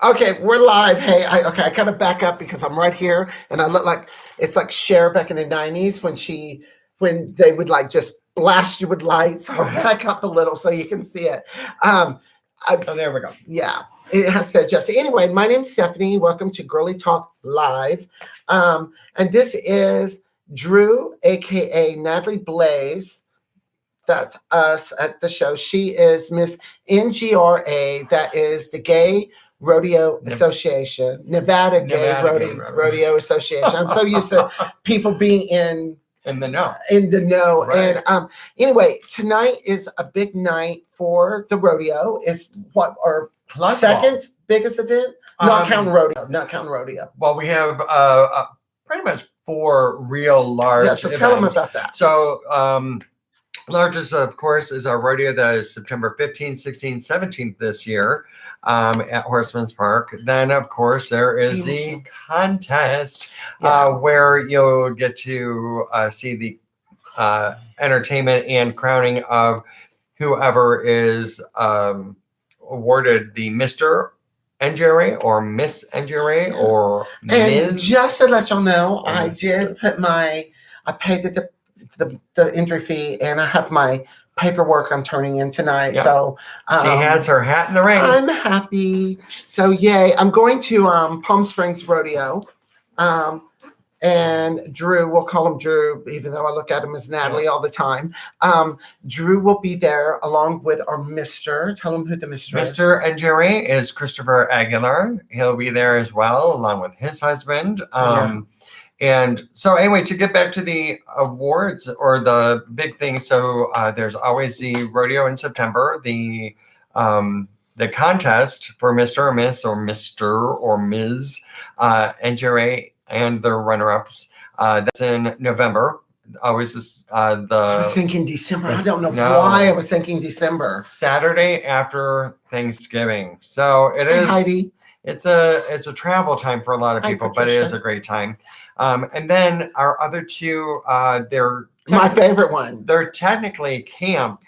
Okay, we're live. Hey, I gotta back up because I'm right here, and I look like it's like Cher back in the '90s when they would like just blast you with lights. I'll back up a little so you can see it. Oh, there we go. Yeah, it has said Jesse. Anyway, my name's Stephanie. Welcome to Girlie Talk Live, and this is Drew, aka Natalie Blaze. That's us at the show. She is Miss NGRA. That is the Gay Rodeo Association, Nevada Gay Rodeo Association. I'm so used to people being in the know. Right. And anyway, tonight is a big night for the rodeo. It's what our second biggest event, not counting rodeo. Well, we have pretty much 4 real large. Yeah, so events. Tell them about that. So. Largest, of course, is our rodeo that is September 15th, 16th, 17th this year at Horseman's Park. Then, of course, there is the contest where you'll get to see the entertainment and crowning of whoever is awarded the Mr. NGRA or Miss NGRA or Ms. And just to let y'all know, I did put I paid the entry fee, and I have my paperwork I'm turning in tonight. Yeah. So she has her hat in the ring. I'm happy. So yay! I'm going to Palm Springs Rodeo, and Drew. We'll call him Drew, even though I look at him as Natalie all the time. Drew will be there along with our Mister. Tell him who the Mister is. Mr. NGRA is Christopher Aguilar. He'll be there as well, along with his husband. And so anyway, to get back to the awards or the big thing, so there's always the rodeo in September, the contest for Mr. or Miss or Mr. or Ms. NGRA and the runner-ups. That's in November. Always I was thinking December. I don't know why I was thinking December. Saturday after Thanksgiving. So it is. Heidi. It's a travel time for a lot of people, but it is a great time. And then our other 2, they're my favorite one. They're technically camp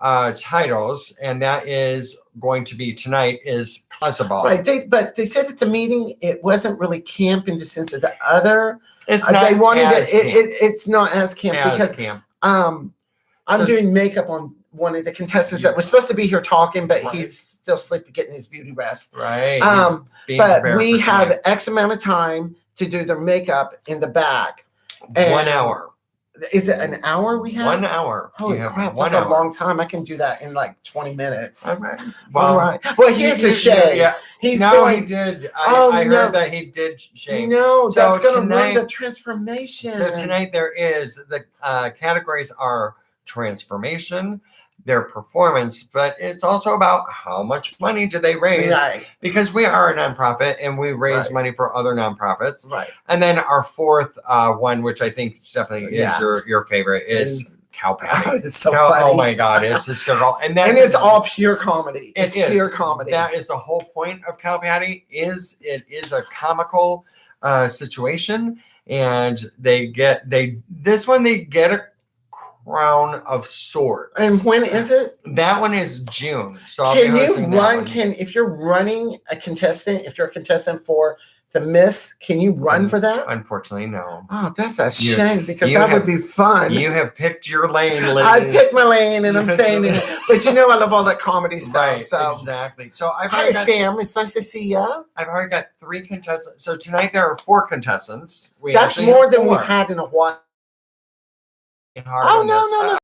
titles, and that is going to be tonight is Plaza Ball. Right. But they said at the meeting it wasn't really camp in the sense of the other. It's not. They wanted it's not as camp because I'm doing makeup on one of the contestants that was supposed to be here talking, but he's still sleeping, getting his beauty rest. Right. But we have X amount of time to do their makeup in the back. And 1 hour. Is it an hour we have? 1 hour. Holy crap, that's a long time. I can do that in like 20 minutes. All right. All right. Well, he has a shave. Yeah. He did. I heard that he did shave. No, that's going to ruin the transformation. So tonight there is, the categories are transformation, their performance, but it's also about how much money do they raise, because we are a nonprofit and we raise money for other nonprofits, and then our 4th one, which I think Stephanie is your favorite, is cow patty. It's so funny. Oh my god, it's hysterical. And it's all pure comedy. It's pure comedy. That is the whole point of cow patty. It is a comical situation, and they get a crown of sorts. And when is it? That one is June. So if you're running a contestant, if you're a contestant for the Miss, can you run for that? Unfortunately, no. Oh, that's a shame, because that would be fun. You have picked your lane, Lynn. I picked my lane, and I'm saying it. But I love all that comedy stuff. Right, so. Exactly. So Sam, it's nice to see you. I've already got 3 contestants. So tonight there are 4 contestants. That's more than we've had in a while. Oh no.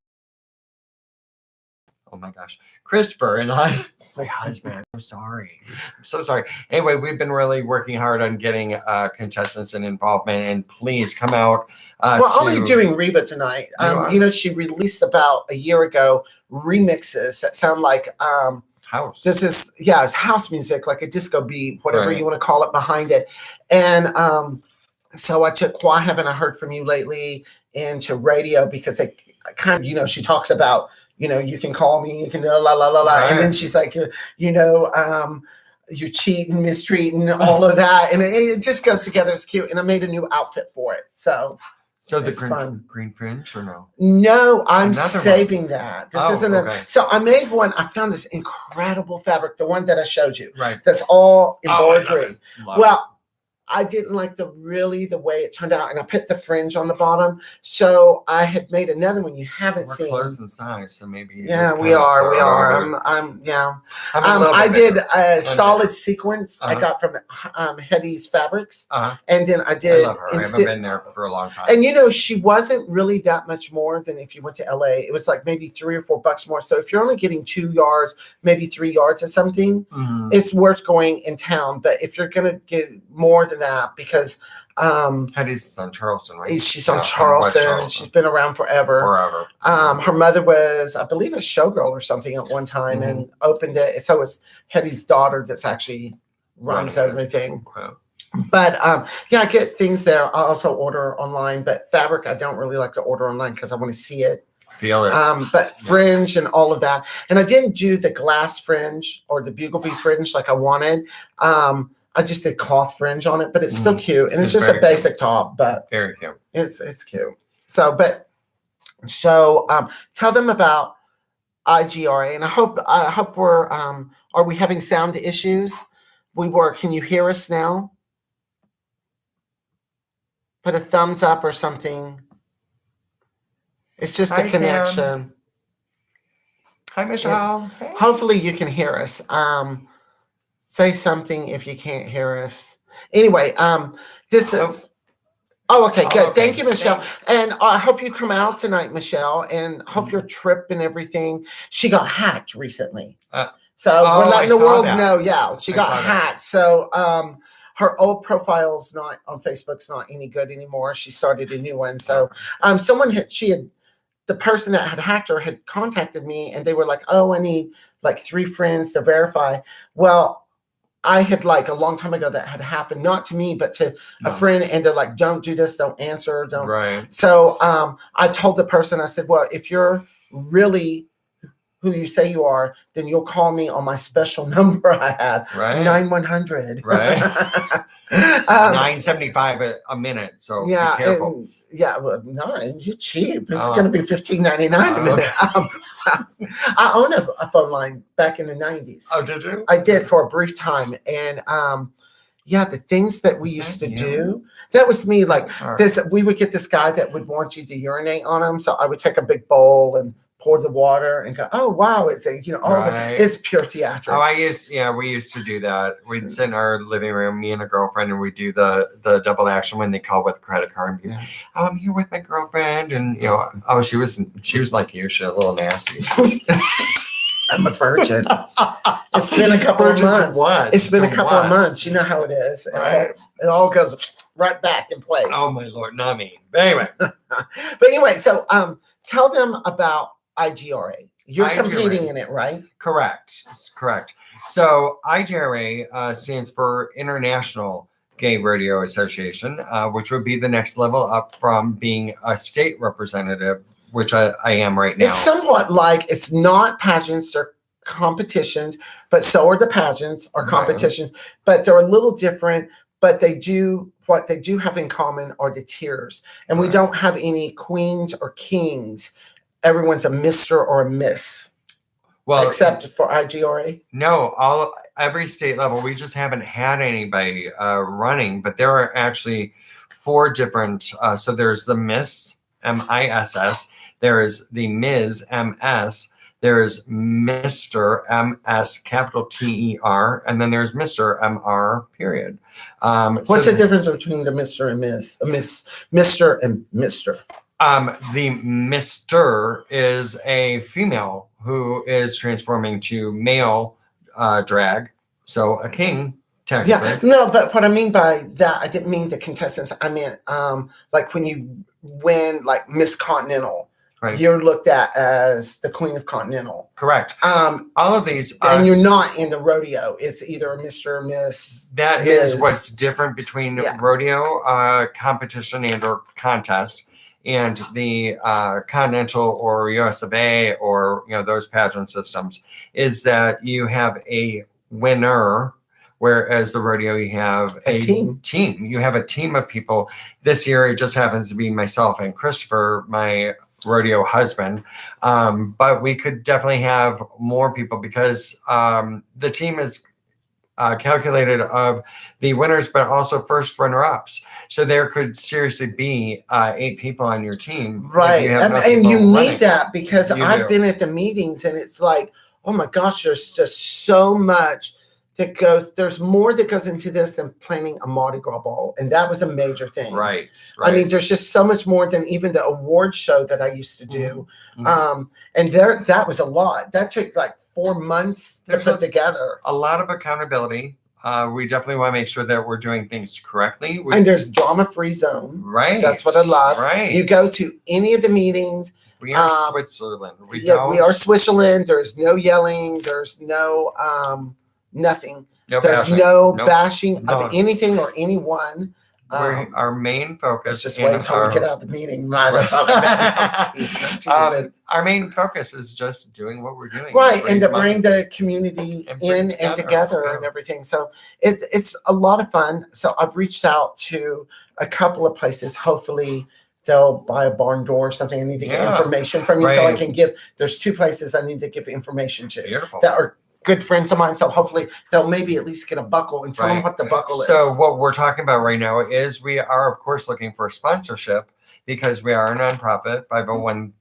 Oh my gosh. Christopher and I, my husband, I'm so sorry. Anyway, we've been really working hard on getting contestants and involvement, and please come out. I'll be doing Reba tonight. She released about a year ago remixes that sound like house. This is it's house music, like a disco beat, whatever you want to call it, behind it. And so I took Why Haven't I Heard From You Lately into radio, because they kind of, she talks about, you can call me, you can la la la la, and then she's like, you're cheating, mistreating, all of that, and it just goes together. It's cute, and I made a new outfit for it. So So the It's fun. green fringe or no? No, I'm Another saving that. This Oh, isn't okay. so I made one. I found this incredible fabric, the one that I showed you. Right. That's all Oh, I love embroidery. it. Love Well, I didn't like the way it turned out, and I put the fringe on the bottom. So I had made another one you haven't We're seen. close in size, so maybe you Yeah, just we kind of are. We throw it are. over. I'm. Yeah. I'm a little I bit did bigger. a I'm solid bigger. sequence I Uh-huh. got from Hetty's Fabrics, Uh-huh. and then I I did. love her. I haven't been there for a long time. And you know, she wasn't really that much more than if you went to LA. It was like maybe $3 or $4 more. So if you're only getting 2 yards, maybe 3 yards of something, it's worth going in town. But if you're gonna get more than that, because Hetty's on Charleston, right? she's on West Charleston. She's been around forever. Her mother was, I believe, a showgirl or something at one time and opened it. So it's Hetty's daughter that's actually runs everything. Wow. But yeah, I get things there. I also order online, but fabric I don't really like to order online because I want to see it. Feel it. But fringe and all of that. And I didn't do the glass fringe or the bugle bee fringe like I wanted. I just did cloth fringe on it, but it's still cute. And it's just a basic top, but very cute. It's cute. So tell them about IGRA, and I hope we're are we having sound issues? We were. Can you hear us now? Put a thumbs up or something. It's just a connection. Sam. Hi, Michelle. Hey. Hopefully you can hear us. Say something if you can't hear us. Anyway, this is. Oh, okay, good. Okay. Thank you, Michelle. And I hope you come out tonight, Michelle, and hope your trip and everything. She got hacked recently. So we're letting the world know. Yeah, she got hacked. So her old profile's not on Facebook's not any good anymore. She started a new one. So the person that had hacked her had contacted me and they were like, oh, I need like 3 friends to verify. Well, I had like a long time ago that had happened, not to me, but to a friend. And they're like, don't do this. Don't answer. Don't. Right. So I told the person, I said, well, if you're really who you say you are, then you'll call me on my special number I have. Right. 9100. Right. 9.75 a minute. So be careful. Well, you're cheap. It's going to be $15.99 a minute. I own a phone line back in the 90s. Oh, did you? I did for a brief time. And the things that we used to do, that was me. Like this, we would get this guy that would want you to urinate on him. So I would take a big bowl and pour the water and go, oh wow, it's it's pure theatrics. We used to do that. We'd sit in our living room, me and a girlfriend, and we'd do the double action when they call with a credit card. And be, I'm here with my girlfriend, and she was like you, she's a little nasty. I'm a virgin. It's been a couple of months. What? It's been a couple of months. You know how it is. Right. It all goes right back in place. Oh my Lord, not me. But anyway, so tell them about IGRA. You're competing in it, right? Correct. So IGRA stands for International Gay Rodeo Association, which would be the next level up from being a state representative, which I am right now. It's somewhat like, it's not pageants or competitions, but so are the pageants or competitions, but they're a little different. But what they do have in common are the tiers. And we don't have any queens or kings. Everyone's a Mr. or a Miss. Well, except for IGRA? No, every state level. We just haven't had anybody running, but there are actually 4 different. So there's the Miss, MISS. There is the Ms, MS. There is Mr. MS, capital TER, and then there's Mr. MR, period. What's the difference between the Mr. and Miss? Mr. and Mr. The Mr. is a female who is transforming to male drag, so a king, technically. Yeah, no, but what I mean by that, I didn't mean the contestants. I meant like when you win like Miss Continental. Right. You're looked at as the Queen of Continental. Correct. All of these. And you're not in the rodeo. It's either a Mr. or Miss. That is what's different between rodeo competition and or contest and the Continental or US of A or those pageant systems, is that you have a winner, Whereas the rodeo, you have A team. You have a team of people. This year, it just happens to be myself and Christopher, my rodeo husband. But we could definitely have more people because the team is calculated of the winners, but also first runner-ups. So there could seriously be 8 people on your team. Right. And you need that because I've been at the meetings and it's like, oh my gosh, there's just so much that goes, there's more that goes into this than planning a Mardi Gras ball. And that was a major thing. Right. I mean, there's just so much more than even the award show that I used to do. Mm-hmm. And that was a lot. That took like 4 months to put together. A lot of accountability. We definitely want to make sure that we're doing things correctly. And there's drama-free zone. Right. That's what I love. Right. You go to any of the meetings. We are Switzerland. We are Switzerland. There's no yelling. There's no nothing. There's no bashing of anything or anyone. Our main focus. Just wait until we get out of the meeting. Our main focus is just doing what we're doing. Right, and to bring the community in and together and everything. So it's a lot of fun. So I've reached out to a couple of places. Hopefully they'll buy a barn door or something. I need to get information from you so I can give. There's 2 places I need to give information to. Beautiful. That are good friends of mine. So hopefully they'll maybe at least get a buckle and tell them what the buckle is. So what we're talking about right now is we are, of course, looking for sponsorship because we are a nonprofit, 501c3.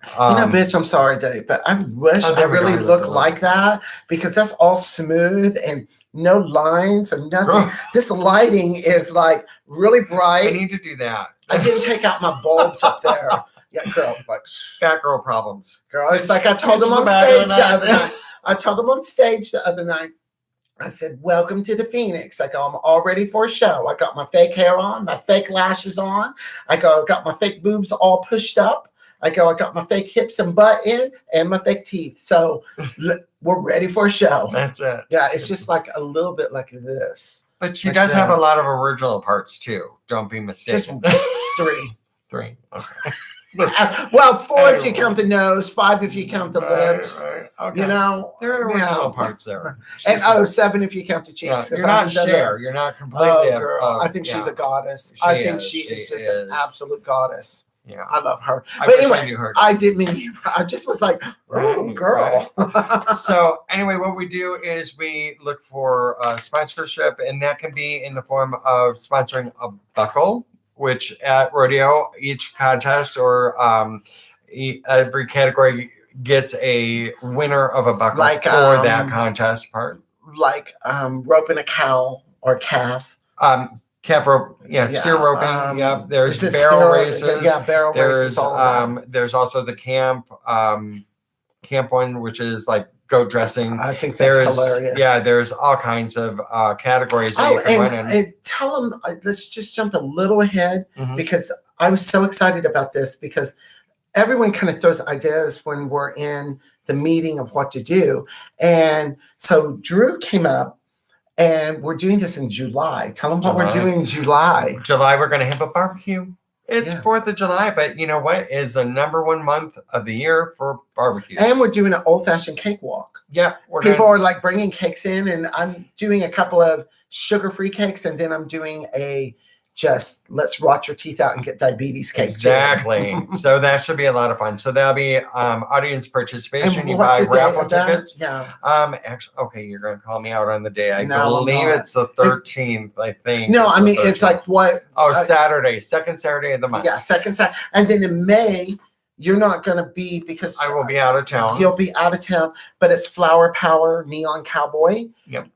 Bitch, I'm sorry, Dave, but I wish I really looked like that because that's all smooth and no lines or nothing. This lighting is like really bright. I need to do that. I didn't take out my bulbs up there. Yeah, girl, like fat girl problems. Girl, it's like I told him on stage the other night. I told him on stage the other night. I said, "Welcome to the Phoenix." I go, "I'm all ready for a show. I got my fake hair on, my fake lashes on. I got my fake boobs all pushed up. I got my fake hips and butt in, and my fake teeth. So we're ready for a show." That's it. Yeah, it's just like a little bit like this. But she does have a lot of original parts too. Don't be mistaken. Just 3. 3. Okay. Well, 4 if you count the nose, 5 if you count the lips. Right. Okay. You know, there are original parts there. And 7 if you count the cheeks. You're not Cher. You're not completely. Oh, girl, I think she's a goddess. I think she is just an absolute goddess. Yeah, I love her. But anyway, I knew her. I didn't mean. I just was like, "Oh, girl." Right. So anyway, what we do is we look for sponsorship, and that can be in the form of sponsoring a buckle, which at rodeo, each contest or every category gets a winner of a buckle for that contest part. Like roping a cow or calf. Calf rope, steer roping. There's barrel races. Barrel races. There's also the camp one, which is like goat dressing. I think that's hilarious. Yeah, there's all kinds of categories that you can run in. And tell them, let's just jump a little ahead because I was so excited about this because everyone kind of throws ideas when we're in the meeting of what to do. And so Drew came up. And we're doing this in July. Tell them what we're doing in July. July, we're going to have a barbecue. It's 4th of July, but you know what is the #1 month of the year for barbecues? And we're doing an old-fashioned cake walk. Yeah. People are like bringing cakes in, and I'm doing a couple of sugar-free cakes, and then I'm doing just let's rot your teeth out and get diabetes cake. Exactly. So that should be a lot of fun. So that'll be audience participation. You buy raffle tickets. Yeah. Actually, okay, you're going to call me out on the day. I believe it's the 13th. I think. No, I mean it's like what? Saturday, second Saturday of the month. Yeah, second Saturday, and then in May. You're not going to be because I will be out of town. He'll be out of town, but it's Flower Power Neon Cowboy. Yep.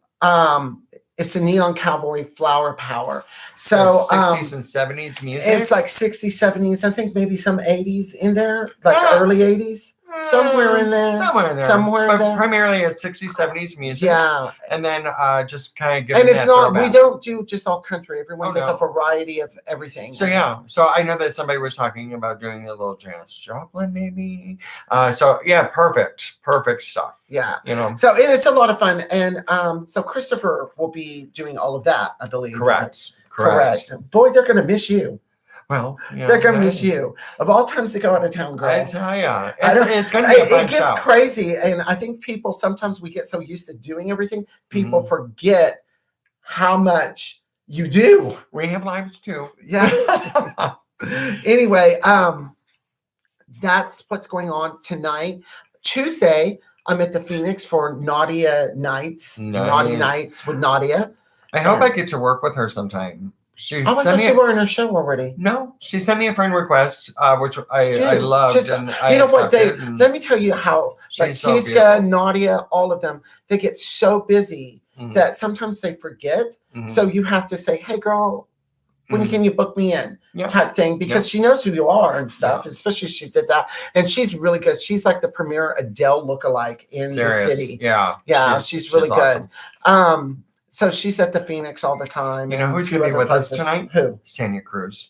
It's a Neon Cowboy Flower Power. So 60s and 70s music. It's like 60s, 70s. I think maybe some 80s in there, like early 80s. Somewhere in there. Somewhere in there. Primarily it's 60s, 70s music. Yeah. And then just kind of give And it's not, we don't do just all country. Everyone does a variety of everything. So So I know that somebody was talking about doing a little Janis Joplin maybe. Perfect stuff. Yeah. You know. So it's a lot of fun. And so Christopher will be doing all of that, I believe. Correct. Boy, they're going to miss you. Well, They're gonna miss you. Of all times to go out of town, girl. I tell ya, I don't- it's gonna be a fun It gets show. crazy, and I think people sometimes we get so used to doing everything, people Mhm. forget how much you do. We have lives too. Yeah. Anyway, that's what's going on tonight. Tuesday, I'm at the Phoenix for Nadia Nights, Naughty Nice. Nights with Nadia. I hope I get to work with her sometime. She I sent thought me you were in her show already. No, she sent me a friend request, which I Dude, loved, just, and I you know what accepted, and let me tell you how, like she's so Kiska, beautiful. Nadia, all of them, they get so busy Mhm. that sometimes they forget. Mhm. So you have to say, hey girl, when Mhm. can you book me in? Yeah. Type thing, because she knows who you are and stuff. Yeah. Especially she did that, and she's really good. She's like the premier Adele lookalike in Serious. the city. Yeah, she's really good. awesome. So she's at the Phoenix all the time. You know and who's a few gonna be other with us places. tonight? Who? Sanya Cruz.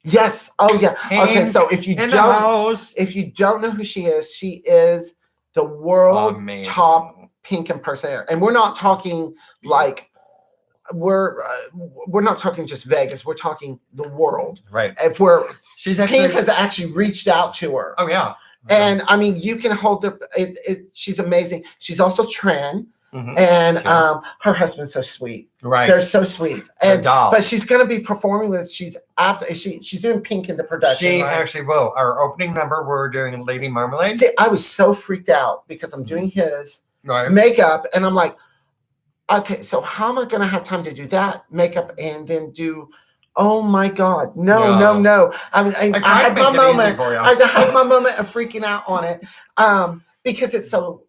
Yes. Oh yeah. Okay. So if you In the don't, house. if you don't know who she is the world Amazing. top pink impersonator, and we're not talking like we're not talking just Vegas. We're talking the world. Right. If we're She's actually Pink has actually reached out to her. Oh yeah. And I mean, you can hold it. She's amazing. She's also trans, Mhm. and She is. her husband's so sweet. Right. They're so sweet. They're And dolls. but she's going to be performing with. She's doing Pink in the production. She right? actually will. Our opening number, we're doing Lady Marmalade. See, I was so freaked out because I'm doing his Right. makeup, and I'm like, okay, so how am I going to have time to do that makeup and then do? Oh my God, no. I mean, I had my moment. I had my moment of freaking out on it, because it's so.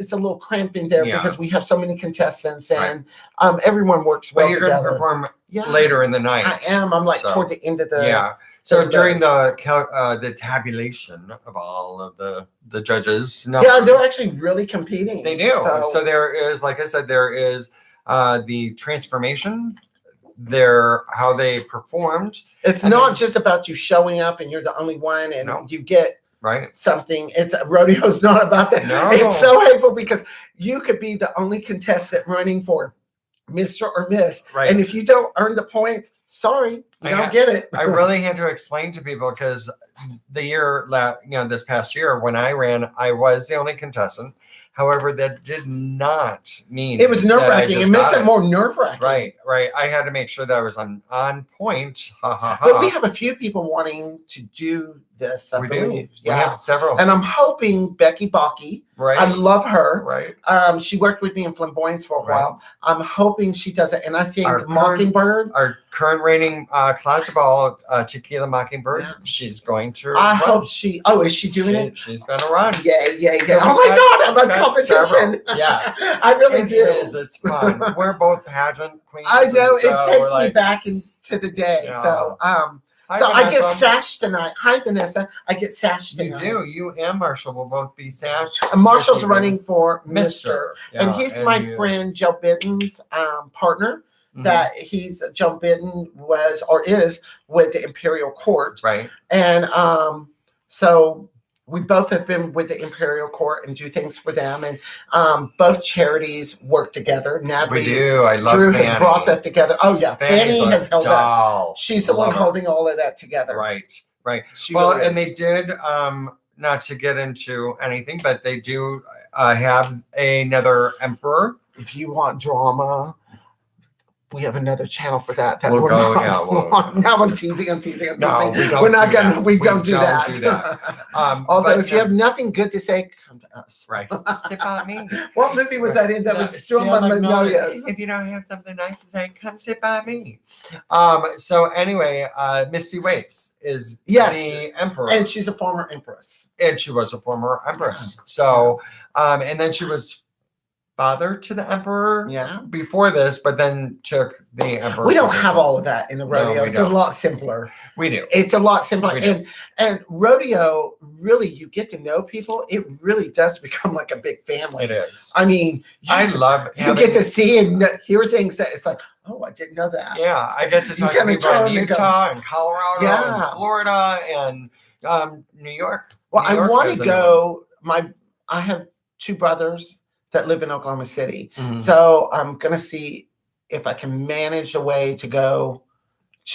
It's a little cramping there because we have so many contestants, and everyone works well you're together. going to perform later in the night. I am. I'm like toward the end of the. So during the tabulation of all of the judges, they're actually really competing. They do. So there is, like I said, there is the transformation. How they performed. It's not just about you showing up and you're the only one and you get something. It's rodeo's not about that. No. It's so hateful because you could be the only contestant running for Mr. or Miss, and if you don't earn the points, sorry, you don't get it. I really had to explain to people because this past year when I ran, I was the only contestant. However, that did not mean it was nerve-wracking. It makes it more nerve-wracking. Right. I had to make sure that I was on point. But we have a few people wanting to do this, I believe. We have several. And I'm hoping Becky Bocki. I love her. She worked with me in Flamboyance for a while. I'm hoping she does it. And I think Mockingbird. Our current reigning Closet Ball, Tequila Mockingbird, she's going to hope she, is she doing it? She's going to run. Yeah. So oh my God, I love competition. Yes. I really do. It's fun. We're both pageant queens. I know, it takes me back into the day. Yeah. So, I get sashed tonight. Hi, Vanessa. I get sashed tonight. You do. You and Marshall will both be sashed. And Marshall's running for Mr. Yeah, and he's my friend Joe Bitten's partner. Mm-hmm. That Joe Bitten was or is with the Imperial Court. Right. And so we both have been with the Imperial Court and do things for them. And both charities work together. Natalie, we do. I love Drew Fanny. Has brought that together. Oh, yeah. Fanny has held that. She's the one holding all of that together. Right. She really and they did, not to get into anything, but they do have another emperor. If you want drama, we have another channel for that. We'll go. Now I'm teasing. No, we don't do that. Although if you have nothing good to say, come to us. Right. Sit by me. What movie was that in? That was still my Magnolias. If you don't have something nice to say, come sit by me. So anyway, Misty Waves is the emperor. And she's a former empress. And she was a former empress. Yeah. So, and then she was father to the emperor before this, but then took the emperor. We don't have all of that in the rodeo. No, it's a lot simpler. We do. It's a lot simpler. And rodeo, really, you get to know people. It really does become like a big family. It is. I mean, I love you get to see and hear things that it's like, oh, I didn't know that. Yeah, I get to talk to people in Utah and Colorado and Florida and New York. Well, I want to go. I have two brothers that live in Oklahoma City. Mm-hmm. So I'm going to see if I can manage a way to go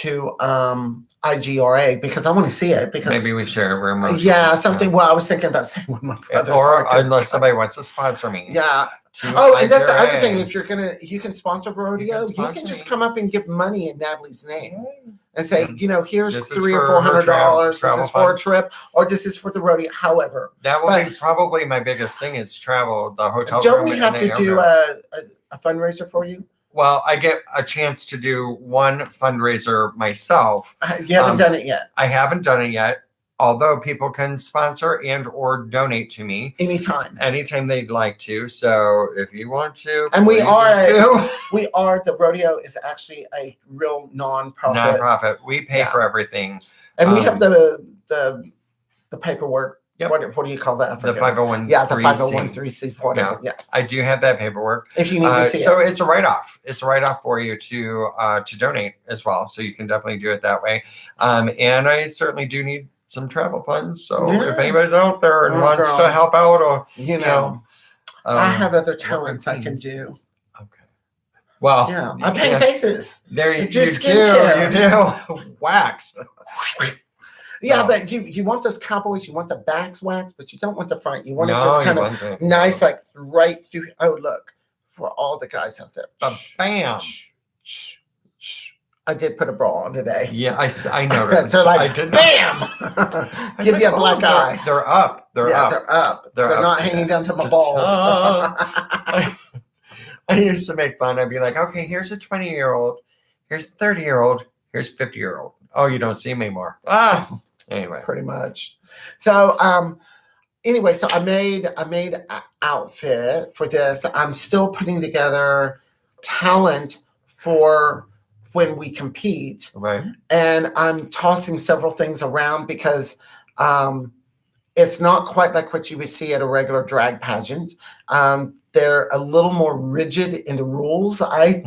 to IGRA because I want to see it. Because maybe we share a room. Or something. Well, I was thinking about saying with my brother. Or unless somebody wants to sponsor me. Yeah. To and that's the other thing. If you're you can sponsor rodeo. You can just me. come up and give money in Natalie's name and say, here's $300 or $400. This is for a trip, or this is for the rodeo. However, that will be probably my biggest thing is travel. The hotel. Don't we have to do a fundraiser for you? Well, I get a chance to do one fundraiser myself. You haven't done it yet. I haven't done it yet. Although people can sponsor and or donate to me anytime they'd like to. So if you want to, and we are the rodeo is actually a real nonprofit. We pay for everything, and we have the paperwork. Yep. What do you call that? The 501. Yeah, the 501(c)(3), whatever. Yeah, I do have that paperwork. If you need to see so it's a write-off. It's a write-off for you to donate as well. So you can definitely do it that way. And I certainly do need some travel funds. So if anybody's out there and wants to help out, or I have other talents I can do. Okay. Well, I paint faces. There you do. You do wax. Yeah, but you want those cowboys. You want the backs waxed, but you don't want the front. You want it just kind of nice, like right through. Oh, look for all the guys out there. Bam. I did put a bra on today. Yeah, I noticed. They're like, bam! Give you a black eye. They're up. They're up. They're not hanging down to my balls. I used to make fun. I'd be like, okay, here's a 20-year-old. Here's a 30-year-old. Here's a 50-year-old. Oh, you don't see me anymore. Anyway. Pretty much. So, so I made an outfit for this. I'm still putting together talent for when we compete. Right. And I'm tossing several things around because it's not quite like what you would see at a regular drag pageant. They're a little more rigid in the rules, I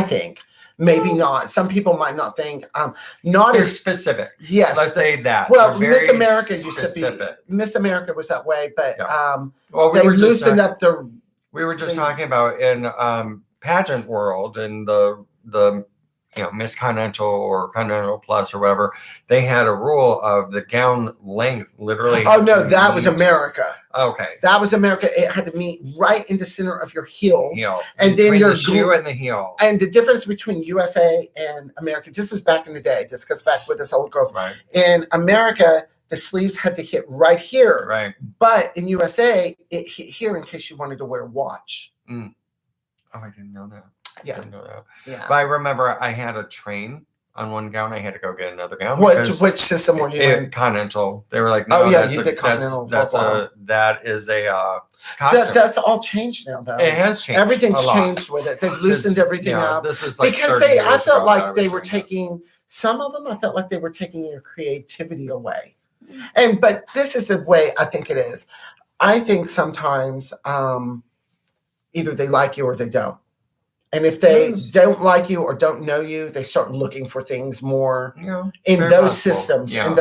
think. Maybe not. Some people might not think. Not They're as specific. Yes. Let's say that. Well, Miss America used to be. Miss America was that way, but they loosened up the. We were just talking about in pageant world and the Miss Continental or Continental Plus or whatever, they had a rule of the gown length literally. Oh no, that was America. Okay, that was America. It had to meet right in the center of your heel, and then your shoe and the heel. And the difference between USA and America, this was back in the day. This goes back with us old girls. Right. In America, the sleeves had to hit right here. Right. But in USA, it hit here in case you wanted to wear a watch. Mm. Oh, I didn't know that. Yeah. Yeah. But I remember I had a train on one gown. I had to go get another gown. Which system were you in? Continental. They were like, no, you did Continental. That is a costume. That's all changed now, though. It has changed. Everything's changed with it. They've loosened everything up. This is like because I felt like they were taking some of them. I felt like they were taking your creativity away. But this is the way I think it is. I think sometimes either they like you or they don't. And if they don't like you or don't know you, they start looking for things more in those systems. Yeah.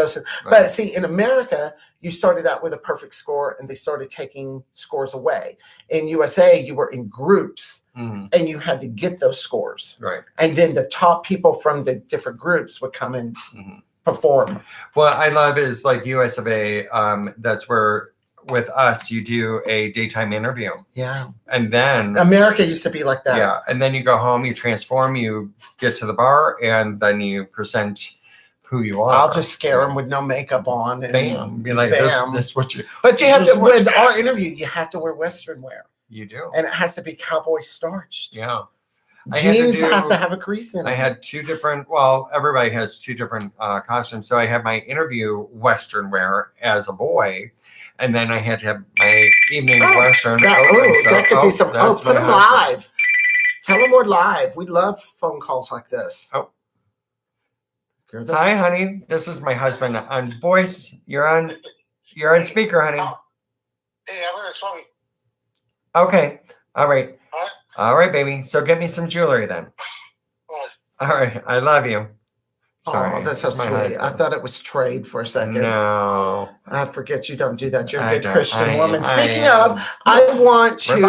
But see, in America, you started out with a perfect score and they started taking scores away. In USA, you were in groups and you had to get those scores. Right. And then the top people from the different groups would come and perform. What I love is like US of A, that's where with us, you do a daytime interview. Yeah. And then America used to be like that. Yeah. And then you go home, you transform, you get to the bar, and then you present who you are. I'll just scare them with no makeup on. And bam. Be like, this what you. But you have to, with our interview, you have to wear Western wear. You do. And it has to be cowboy starched. Yeah. Jeans have to have a crease in them. I had two different, everybody has two different costumes. So I had my interview Western wear as a boy. And then I had to have my evening Western. That could be some. Put them live. Tell them we're live. We love phone calls like this. Oh. Hi, honey. This is my husband on voice. You're on speaker, honey. Hey, I'm gonna song. Okay. All right. All right, baby. So get me some jewelry then. All right. I love you. Sorry. Oh, that's so sweet. I thought it was trade for a second. No. I forget you don't do that. You're a good Christian woman. Speaking of, I want to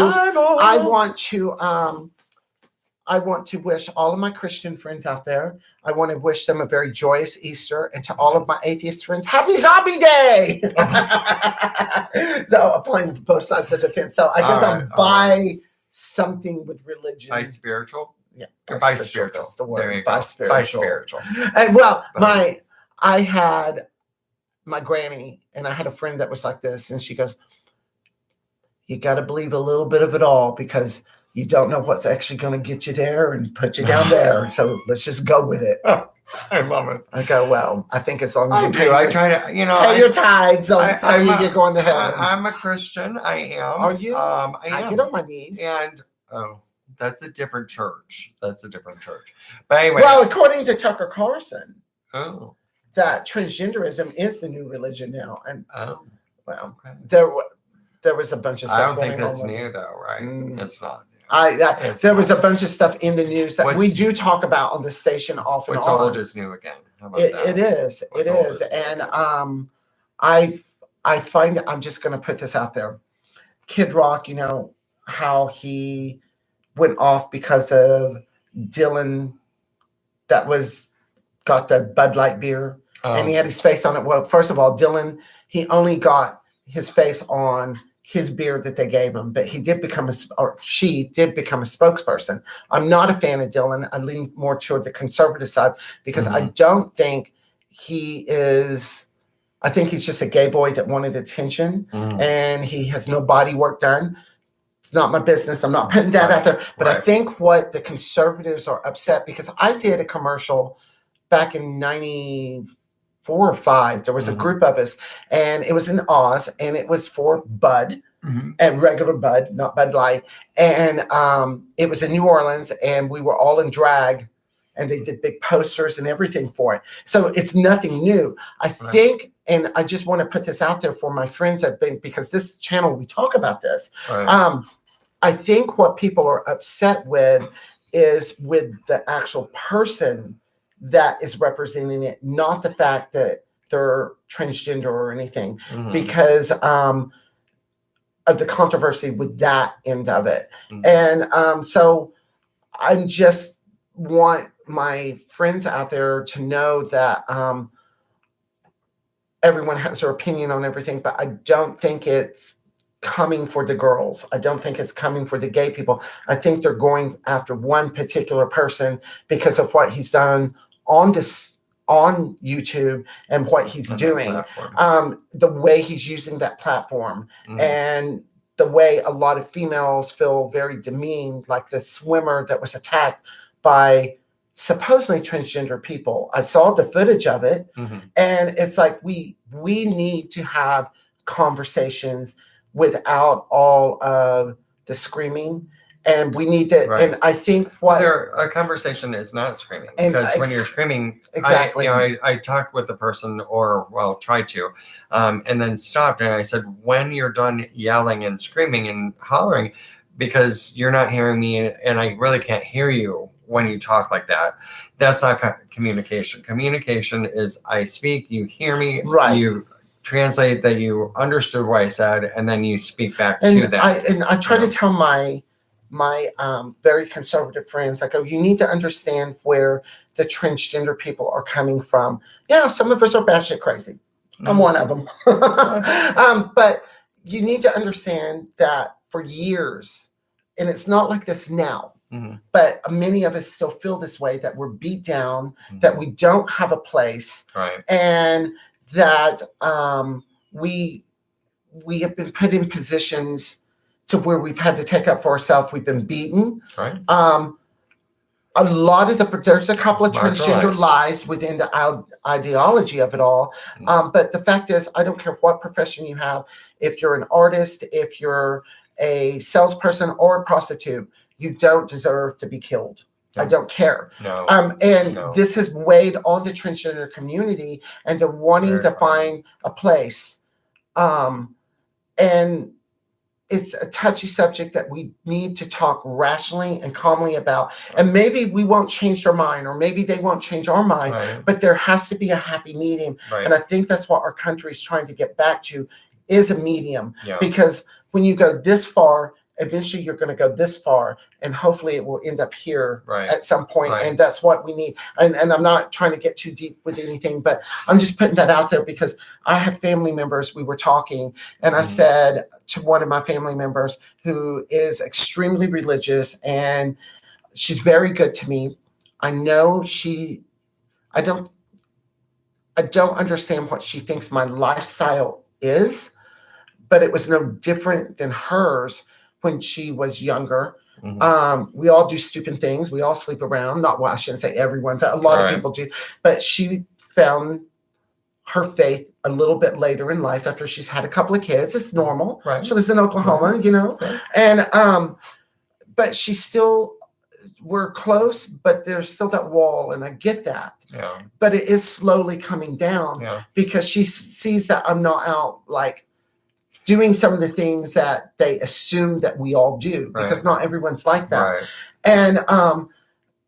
I want to wish all of my Christian friends out there, I want to wish them a very joyous Easter, and to all of my atheist friends, happy Zombie Day! So I'm playing both sides of the fence. So I guess I'm by something with religion. By spiritual? Yeah. By spiritual. That's the word. There you By go. spiritual. By spiritual. And well, I had my granny, and I had a friend that was like this, and she goes, you got to believe a little bit of it all, because you don't know what's actually going to get you there and put you down there. So let's just go with it. I love it. I go, well, I think as long as you I try to, pay your tithes, so you're going to heaven. I'm a Christian. I am. Are you? I am. I get on my knees. And, that's a different church. But anyway. Well, according to Tucker Carlson, Oh. that transgenderism is the new religion now. And, well, Okay. there was a bunch of stuff I don't going think that's on. new, though, right? It's not. There was a bunch of stuff in the news that we do talk about on the station off and on. What's old is new again. How about that? It is. It is. And I find, I'm just going to put this out there. Kid Rock, you know, how he went off because of Dylan that got the Bud Light beer. And he had his face on it. Well, first of all, Dylan, he only got his face on his beer that they gave him, but she did become a spokesperson. I'm not a fan of Dylan. I lean more toward the conservative side, because I don't think he is. I think he's just a gay boy that wanted attention, and he has no body work done. It's not my business. I'm not putting that out there. But I think what the conservatives are upset, because I did a commercial back in 94 or 5. There was a group of us, and it was in Oz, and it was for Bud and regular Bud, not Bud Light. And it was in New Orleans, and we were all in drag, and they did big posters and everything for it. So it's nothing new. I think, and I just want to put this out there for my friends because this channel, we talk about this. I think what people are upset with is with the actual person that is representing it, not the fact that they're transgender or anything, because of the controversy with that end of it. And so I just want my friends out there to know that everyone has their opinion on everything, but I don't think it's coming for the girls. I don't think it's coming for the gay people. I think they're going after one particular person because of what he's done on YouTube and what he's doing, the way he's using that platform, and the way a lot of females feel very demeaned, like the swimmer that was attacked by supposedly transgender people. I saw the footage of it, and it's like we need to have conversations without all of the screaming. And we need to, and I think a conversation is not screaming, because when you're screaming, I talked with the person, tried to, and then stopped, and I said, when you're done yelling and screaming and hollering, because you're not hearing me, and I really can't hear you when you talk like that. That's not communication. Communication is I speak, you hear me, you translate that you understood what I said, and then you speak back to that. I try to tell my very conservative friends, I go, you need to understand where the transgender people are coming from. Yeah, some of us are batshit crazy. I'm one of them. But you need to understand that for years, and it's not like this now, but many of us still feel this way, that we're beat down, that we don't have a place, and that we have been put in positions to where we've had to take up for ourselves. We've been beaten. A lot of there's a couple of transgender lies within the ideology of it all. But the fact is, I don't care what profession you have. If you're an artist, if you're a salesperson or a prostitute, you don't deserve to be killed. I don't care. This has weighed on the transgender community, and they're wanting to find a place. And it's a touchy subject that we need to talk rationally and calmly about. And maybe we won't change their mind, or maybe they won't change our mind, but there has to be a happy medium. And I think that's what our country is trying to get back to, is a medium. Because when you go this far eventually you're going to go this far, and hopefully it will end up here Right. at some point. Right. And that's what we need. And I'm not trying to get too deep with anything, but I'm just putting that out there because I have family members. We were talking, and I said to one of my family members who is extremely religious, and she's very good to me. I know I don't understand what she thinks my lifestyle is, but it was no different than hers when she was younger. We all do stupid things. We all sleep around. Well, I shouldn't say everyone, but a lot of people do. But she found her faith a little bit later in life after she's had a couple of kids. It's normal. Right. She was in Oklahoma, you know, and but she still, we're close, but there's still that wall, and I get that. Yeah. But it is slowly coming down because she sees that I'm not out like doing some of the things that they assume that we all do, because not everyone's like that. Right.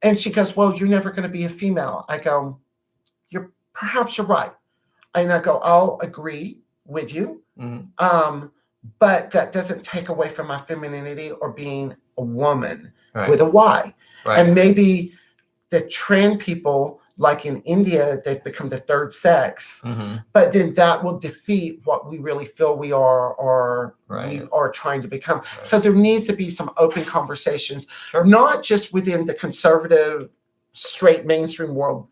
And she goes, well, you're never going to be a female. I go, perhaps you're right. And I go, I'll agree with you. But that doesn't take away from my femininity or being a woman with a Y. Right. And maybe the trans people, like in India, they've become the third sex. But then that will defeat what we really feel we are, or we are trying to become. So there needs to be some open conversations, not just within the conservative, straight mainstream world,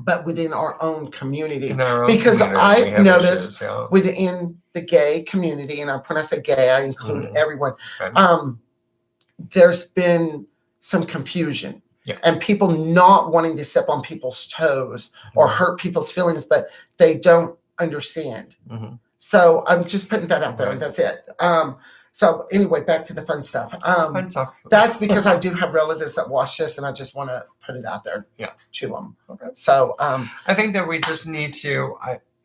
but within our own community. Because I've noticed within the gay community, and when I say gay, I include everyone, there's been some confusion. And people not wanting to step on people's toes or hurt people's feelings, but they don't understand. So I'm just putting that out there, and that's it. So anyway, back to the fun stuff. That's because I do have relatives that watch this, and I just want to put it out there to them. So I think that we just need to.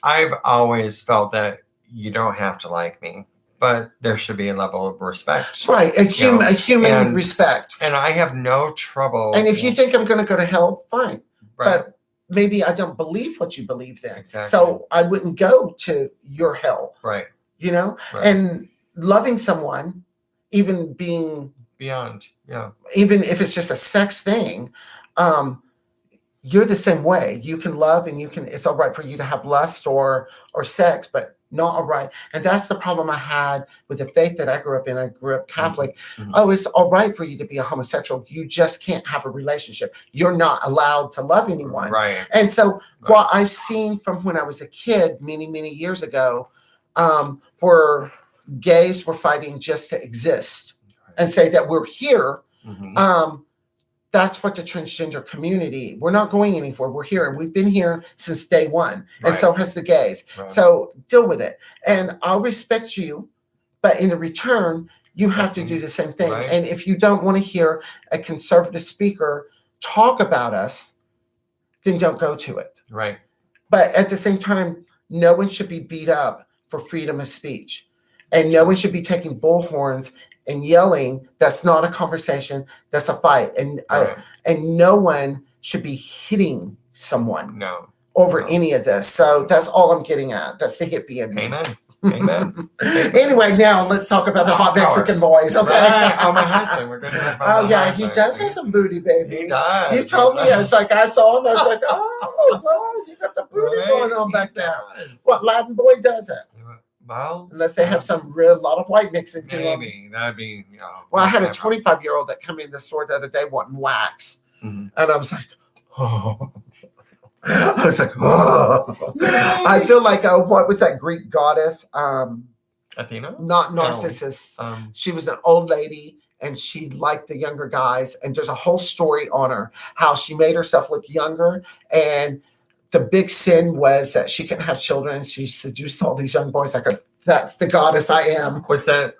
I've always felt that you don't have to like me, but there should be a level of respect. Right, a human respect. And I have no trouble. And if you think I'm going to go to hell, fine. But maybe I don't believe what you believe then. Exactly. So I wouldn't go to your hell. Right. You know? Right. And loving someone, even being beyond, even if it's just a sex thing, you're the same way. You can love, and it's all right for you to have lust or sex, but not all right. And that's the problem I had with the faith that I grew up in. I grew up Catholic. Oh, it's all right for you to be a homosexual. You just can't have a relationship. You're not allowed to love anyone. Right. And so what I've seen from when I was a kid, many, many years ago, where gays were fighting just to exist and say that we're here. That's what the transgender community, we're not going anywhere. We're here, and we've been here since day one. And so has the gays. So deal with it. And I'll respect you, but in return, you have to do the same thing. And if you don't want to hear a conservative speaker talk about us, then don't go to it. Right. But at the same time, no one should be beat up for freedom of speech. And no one should be taking bullhorns and yelling. That's not a conversation. That's a fight. And and no one should be hitting someone over any of this. So that's all I'm getting at. That's the hippie in me. Amen. Anyway, now let's talk about the hot Mexican boys. Okay. Oh, my husband. We're going to talk about he does have some booty, baby. He does. You told me. It's like I saw him. I was like, oh, you got the booty going on back there. What Latin boy does it? Well, unless they have some real lot of white mixing to them. Maybe that'd be. Well, I had a 25-year-old that come in the store the other day wanting wax, and I was like, oh. I was like, oh. I feel like what was that Greek goddess? Athena? Not Narcissus. She was an old lady, and she liked the younger guys. And there's a whole story on her, how she made herself look younger, and the big sin was that she couldn't have children. She seduced all these young boys. That's the goddess I am. Was that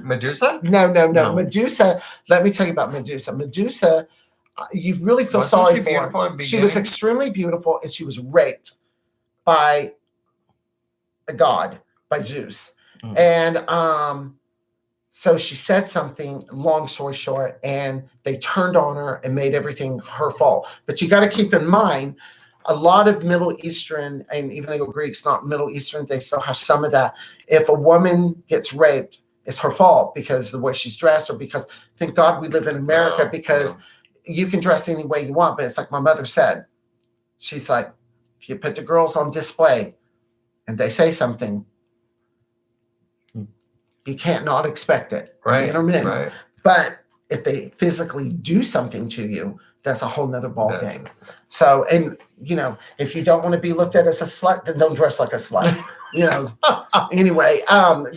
Medusa? No. Medusa, let me tell you about Medusa. Medusa, you really feel sorry for her. She was extremely beautiful, and she was raped by a god, by Zeus. And so she said something, long story short, and they turned on her and made everything her fault. But you got to keep in mind, a lot of Middle Eastern, and even though Greeks, not Middle Eastern, they still have some of that. If a woman gets raped, it's her fault because the way she's dressed, or because thank God we live in America because you can dress any way you want. But it's like my mother said, she's like, if you put the girls on display and they say something, you can't not expect it. Right. Men are men. Right. But if they physically do something to you, that's a whole nother ball game. So, and you know, if you don't want to be looked at as a slut, then don't dress like a slut. You know. Anyway,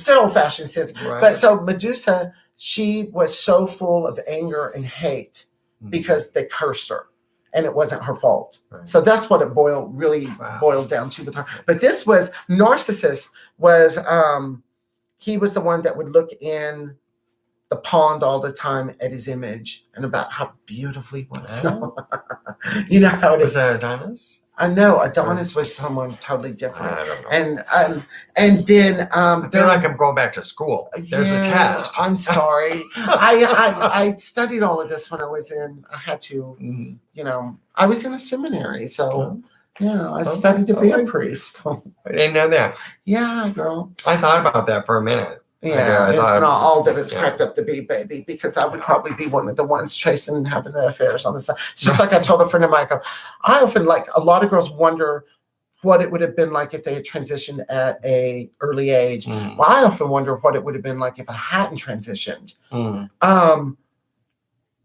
good old fashioned sense. Right. But so Medusa, she was so full of anger and hate because they cursed her, and it wasn't her fault. Right. So that's what it boiled down to with her. But this was Narcissus was he was the one that would look in the pond all the time at his image and about how beautiful he was. Oh. You know how it Was is. that Adonis? I know Adonis was someone totally different. I don't know. And then I feel like I'm going back to school. There's a test. I'm sorry. I studied all of this when I was I had to, you know, I was in a seminary, so yeah, I studied to be a priest. I didn't know that. Yeah, girl. I thought about that for a minute. Yeah, it's not all that it's cracked up to be, baby, because I would probably be one of the ones chasing and having affairs on the side. Just like I told a friend of mine, I often, like, a lot of girls wonder what it would have been like if they had transitioned at a early age. Well, I often wonder what it would have been like if I hadn't transitioned.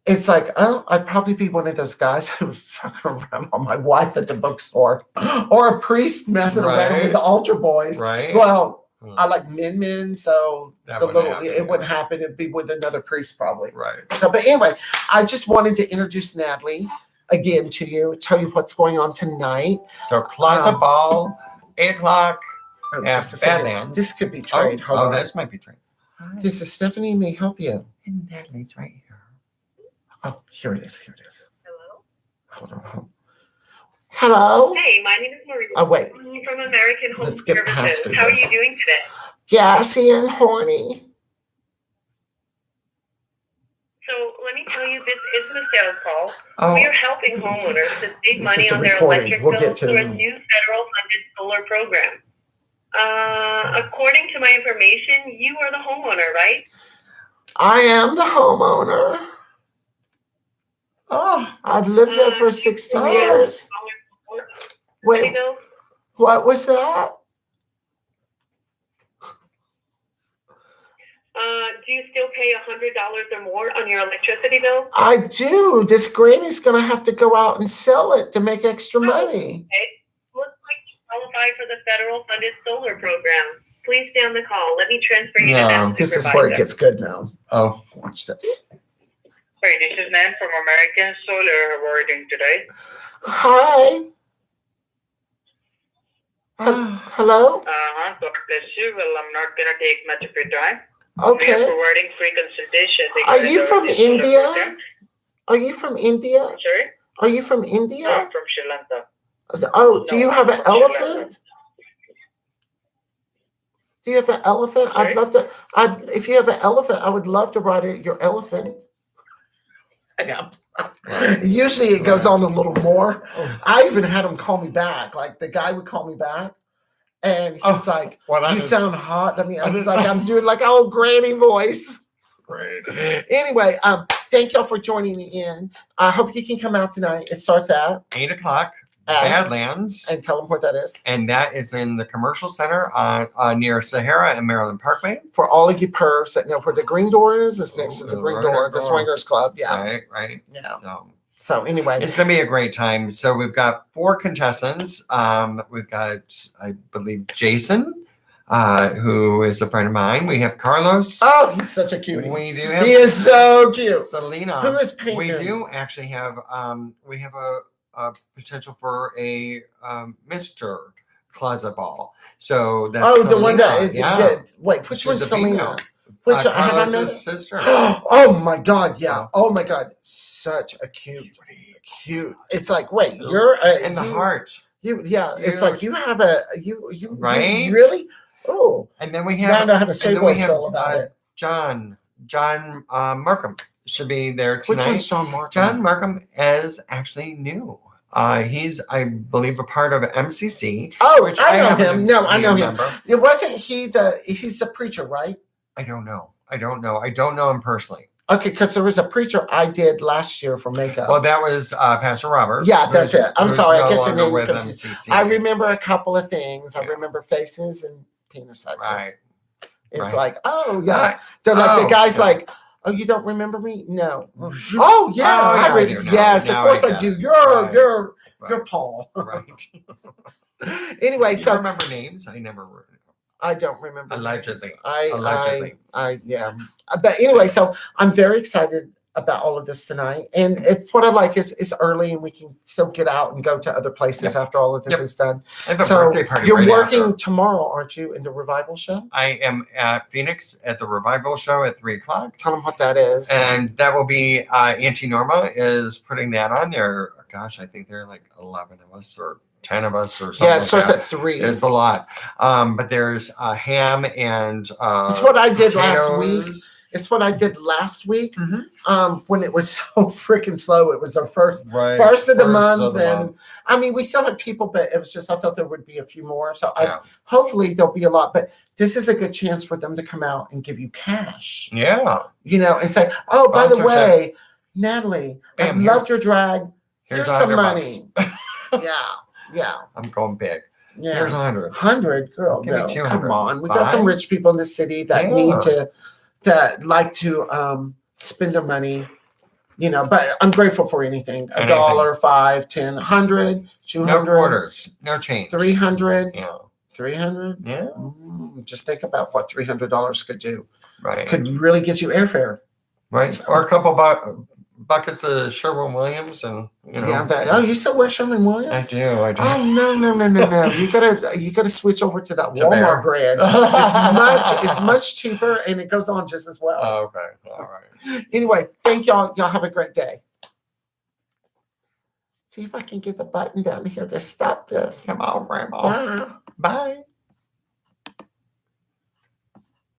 It's like, oh, I'd probably be one of those guys who would fucking around on my wife at the bookstore, or a priest messing around with the altar boys. Right. Well, I like men, so That it happen, wouldn't happen. It'd be with another priest probably. Right. So, but anyway, I just wanted to introduce Natalie again to you, tell you what's going on tonight. So Closet Ball, 8 o'clock Just a at second. Badlands. This could be trade. Hold on. This might be trade. This is Stephanie. May I help you? And Natalie's right here. Oh, here it is. Hello. Hold on. Hello. Hey, my name is Marie. Oh, wait. I'm from American Home Let's get past Services. it, How are yes. you doing today? Gassy and horny. So let me tell you, this isn't a sales call. Oh, We are helping homeowners to save This money is a on their recording. electric We'll get bills to through a them. new federal funded solar program. According to my information, you are the homeowner, right? I am the homeowner. oh, I've lived there for 60 years. Wait, Bill? what was that? Do you still pay $100 or more on your electricity bill? I do. This granny's going to have to go out and sell it to make extra money. Looks like you qualify for the federal funded solar program. Please stay on the call. Let me transfer you to that This is supervisor. where it gets good now. oh. Watch this. Hey, this is Nan from American Solar. How are you doing today? Hi. Hello? God bless you. Well, I'm not going to take much of your time. We Okay. are providing free consultation. Are you from regarding the solar India? program. Are you from India? I'm sorry? Are you from No, India? I'm from Sri Lanka. Oh, do No, you have I'm an from Sri Lanka. elephant? Do you have an elephant? Sorry? I'd love to. If you have an elephant, I would love to ride your elephant. Usually it goes on a little more. I even had him call me back. Like the guy would call me back, and he's like, "You sound hot." I was like, "I'm doing like an old granny voice." Great. Anyway, thank y'all for joining me in. I hope you can come out tonight. It starts at 8 o'clock, At- Badlands. and tell them what that is. And that is in the commercial center near Sahara and Maryland Parkway. For all of you pervs that know where the green door is, it's next to the Oh, green right door, next the door. swingers club. Yeah. Right. Yeah. So So anyway, it's going to be a great time. So we've got 4 contestants. We've got, I believe, Jason, who is a friend of mine. We have Carlos. oh, he's such a cutie. We do have He is so cute. Selena. Who is painting? We do actually have we have a potential for a Mr. Closet Ball. So that's Oh, the one Selena, that yeah. wait, which She's one's a Selena? female. Which have I Carlos's met? sister. Oh my God, yeah. Oh my God, such a cute. It's like, wait, you're In the you- heart. it's like you have a you Right? you really. Oh, And then we now I have know how to say and then we boys have, feel about it. John Markham should be there Which tonight. one's Sean Martin? John Markham is actually new. He's, I believe, a part of MCC. Oh, which I know happen him. to No, I be know a him. member. It wasn't he he's the preacher, right? I don't know. I don't know him personally. Okay, because there was a preacher I did last year for makeup. Well, that was Pastor Robert. Yeah, that's it. I'm sorry, I get the longer names with confused. MCC. I remember a couple of things. I Yeah. remember faces and penis sizes. Right. It's Right. like, oh yeah. Right. So like the Oh, guy's yeah. like, oh, you don't remember me? No. Oh yeah, Oh, yeah, I do. do now. Yes, Now of course I I get do. it. You're Right. Paul. Right. Anyway, You so remember names? I never. I don't remember. Allegedly. names. Allegedly. I yeah. But anyway, so I'm very excited about all of this tonight. And what I like is it's early and we can still get out and go to other places after all of this is done. I have a So birthday party. you're right working after. tomorrow, aren't you, in the revival show? I am at Phoenix at the Revival Show at 3:00. Tell them what that is. And that will be Auntie Norma is putting that on there. Gosh, I think there are like 11 of us or 10 of us or something. Yeah, it starts like at 3. It's a lot. But there's ham and It's what I did last potatoes. week. It's what I did last week Mhm. when it was so freaking slow. It was our first Right. of the First month. of the And month. I mean, we still had people, but it was just, I thought there would be a few more. So Yeah. hopefully there'll be a lot, but this is a good chance for them to come out and give you cash, Yeah. and say, oh, by the Sponsorship. way, Natalie, I Bam, loved here's- your drag. Here's some $100 money. Yeah. I'm going big. Yeah. Here's 100. 100, girl. Give me No, 200. come on. We got some Fine. rich people in the city that need that like to spend their money, but I'm grateful for anything. $1, Anything. $5, $10, $100, $200, No quarters. No change. $300, Yeah. $300. Yeah. Just think about what $300 could do. Right. Could really get you airfare. Right. Or a couple buckets of Sherwin-Williams and, Yeah. You still wear Sherwin-Williams? I do. Oh no! You gotta switch over to that To Bear. Walmart brand. It's much cheaper and it goes on just as well. Oh, okay. All right. Anyway, thank y'all. Y'all have a great day. See if I can get the button down here to stop this. Come on, Grandma. Bye. Bye.